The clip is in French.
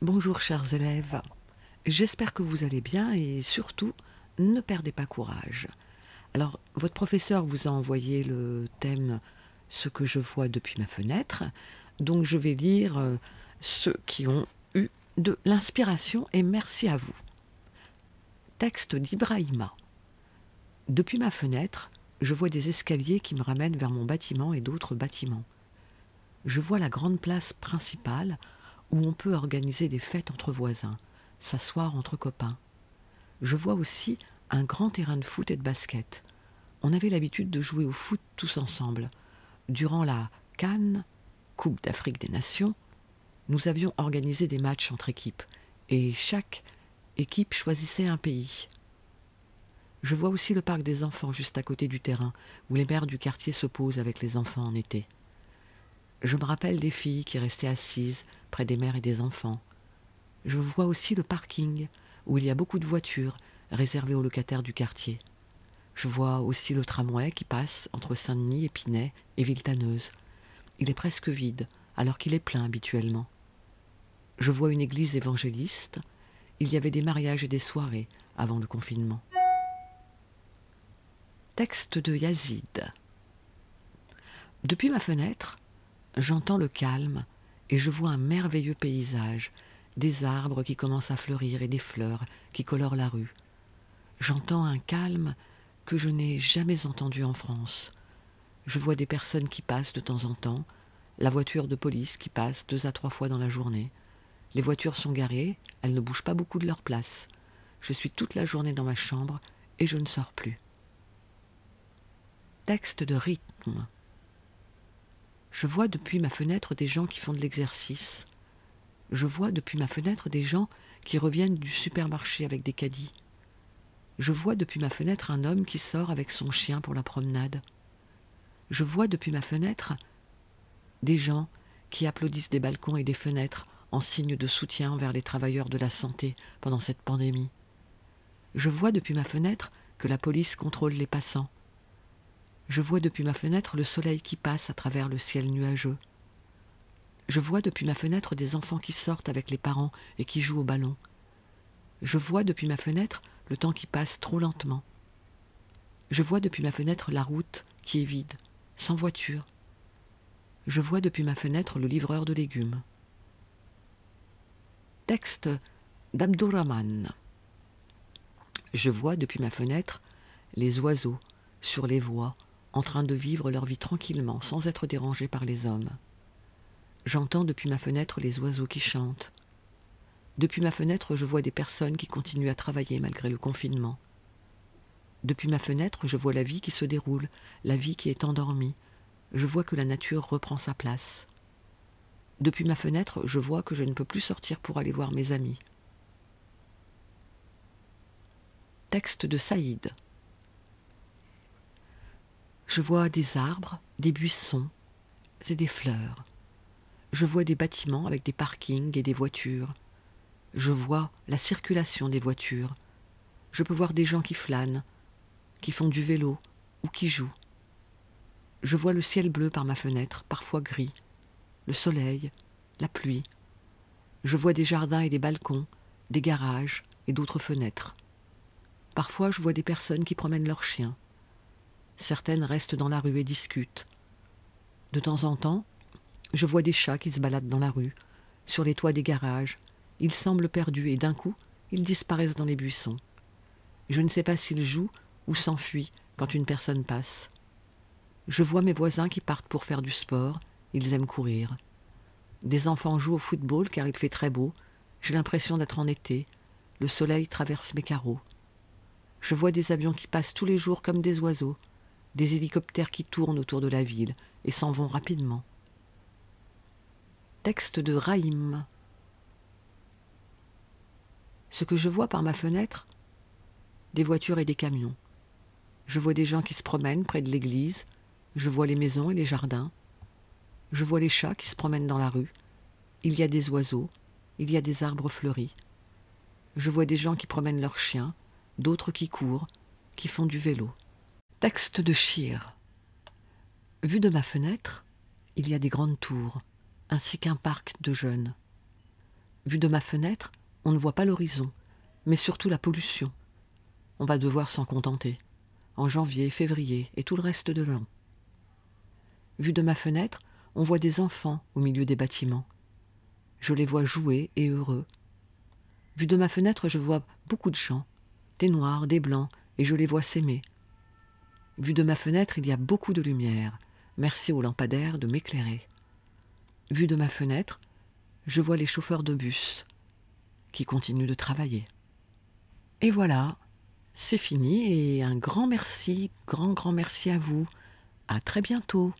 Bonjour chers élèves, j'espère que vous allez bien et surtout, ne perdez pas courage. Alors, votre professeur vous a envoyé le thème « Ce que je vois depuis ma fenêtre », donc je vais lire ceux qui ont eu de l'inspiration et merci à vous. Texte d'Ibrahima. Depuis ma fenêtre, je vois des escaliers qui me ramènent vers mon bâtiment et d'autres bâtiments. Je vois la grande place principale où on peut organiser des fêtes entre voisins, s'asseoir entre copains. Je vois aussi un grand terrain de foot et de basket. On avait l'habitude de jouer au foot tous ensemble. Durant la CAN, Coupe d'Afrique des Nations, nous avions organisé des matchs entre équipes et chaque équipe choisissait un pays. Je vois aussi le parc des enfants juste à côté du terrain où les mères du quartier se posent avec les enfants en été. Je me rappelle des filles qui restaient assises près des mères et des enfants. Je vois aussi le parking, où il y a beaucoup de voitures réservées aux locataires du quartier. Je vois aussi le tramway qui passe entre Saint-Denis, Épinay et Villetaneuse. Il est presque vide, alors qu'il est plein habituellement. Je vois une église évangéliste. Il y avait des mariages et des soirées avant le confinement. Texte de Yazid. Depuis ma fenêtre, j'entends le calme et je vois un merveilleux paysage, des arbres qui commencent à fleurir et des fleurs qui colorent la rue. J'entends un calme que je n'ai jamais entendu en France. Je vois des personnes qui passent de temps en temps, la voiture de police qui passe 2 à 3 fois dans la journée. Les voitures sont garées, elles ne bougent pas beaucoup de leur place. Je suis toute la journée dans ma chambre et je ne sors plus. Texte de rythme. Je vois depuis ma fenêtre des gens qui font de l'exercice. Je vois depuis ma fenêtre des gens qui reviennent du supermarché avec des caddies. Je vois depuis ma fenêtre un homme qui sort avec son chien pour la promenade. Je vois depuis ma fenêtre des gens qui applaudissent des balcons et des fenêtres en signe de soutien envers les travailleurs de la santé pendant cette pandémie. Je vois depuis ma fenêtre que la police contrôle les passants. Je vois depuis ma fenêtre le soleil qui passe à travers le ciel nuageux. Je vois depuis ma fenêtre des enfants qui sortent avec les parents et qui jouent au ballon. Je vois depuis ma fenêtre le temps qui passe trop lentement. Je vois depuis ma fenêtre la route qui est vide, sans voiture. Je vois depuis ma fenêtre le livreur de légumes. Texte d'Abdourahman. Je vois depuis ma fenêtre les oiseaux sur les voies, en train de vivre leur vie tranquillement, sans être dérangés par les hommes. J'entends depuis ma fenêtre les oiseaux qui chantent. Depuis ma fenêtre, je vois des personnes qui continuent à travailler malgré le confinement. Depuis ma fenêtre, je vois la vie qui se déroule, la vie qui est endormie. Je vois que la nature reprend sa place. Depuis ma fenêtre, je vois que je ne peux plus sortir pour aller voir mes amis. Texte de Saïd. Je vois des arbres, des buissons et des fleurs. Je vois des bâtiments avec des parkings et des voitures. Je vois la circulation des voitures. Je peux voir des gens qui flânent, qui font du vélo ou qui jouent. Je vois le ciel bleu par ma fenêtre, parfois gris, le soleil, la pluie. Je vois des jardins et des balcons, des garages et d'autres fenêtres. Parfois, je vois des personnes qui promènent leurs chiens. Certaines restent dans la rue et discutent. De temps en temps, je vois des chats qui se baladent dans la rue, sur les toits des garages. Ils semblent perdus et d'un coup, ils disparaissent dans les buissons. Je ne sais pas s'ils jouent ou s'enfuient quand une personne passe. Je vois mes voisins qui partent pour faire du sport, ils aiment courir. Des enfants jouent au football car il fait très beau, j'ai l'impression d'être en été, le soleil traverse mes carreaux. Je vois des avions qui passent tous les jours comme des oiseaux, des hélicoptères qui tournent autour de la ville et s'en vont rapidement. Texte de Raïm. Ce que je vois par ma fenêtre, des voitures et des camions. Je vois des gens qui se promènent près de l'église, je vois les maisons et les jardins. Je vois les chats qui se promènent dans la rue. Il y a des oiseaux, il y a des arbres fleuris. Je vois des gens qui promènent leurs chiens, d'autres qui courent, qui font du vélo. Texte de Shir. Vu de ma fenêtre, il y a des grandes tours, ainsi qu'un parc de jeunes. Vu de ma fenêtre, on ne voit pas l'horizon, mais surtout la pollution. On va devoir s'en contenter, en janvier, février et tout le reste de l'an. Vu de ma fenêtre, on voit des enfants au milieu des bâtiments. Je les vois jouer et heureux. Vu de ma fenêtre, je vois beaucoup de gens, des noirs, des blancs, et je les vois s'aimer. Vu de ma fenêtre, il y a beaucoup de lumière. Merci aux lampadaires de m'éclairer. Vu de ma fenêtre, je vois les chauffeurs de bus qui continuent de travailler. Et voilà, c'est fini et un grand merci à vous. À très bientôt.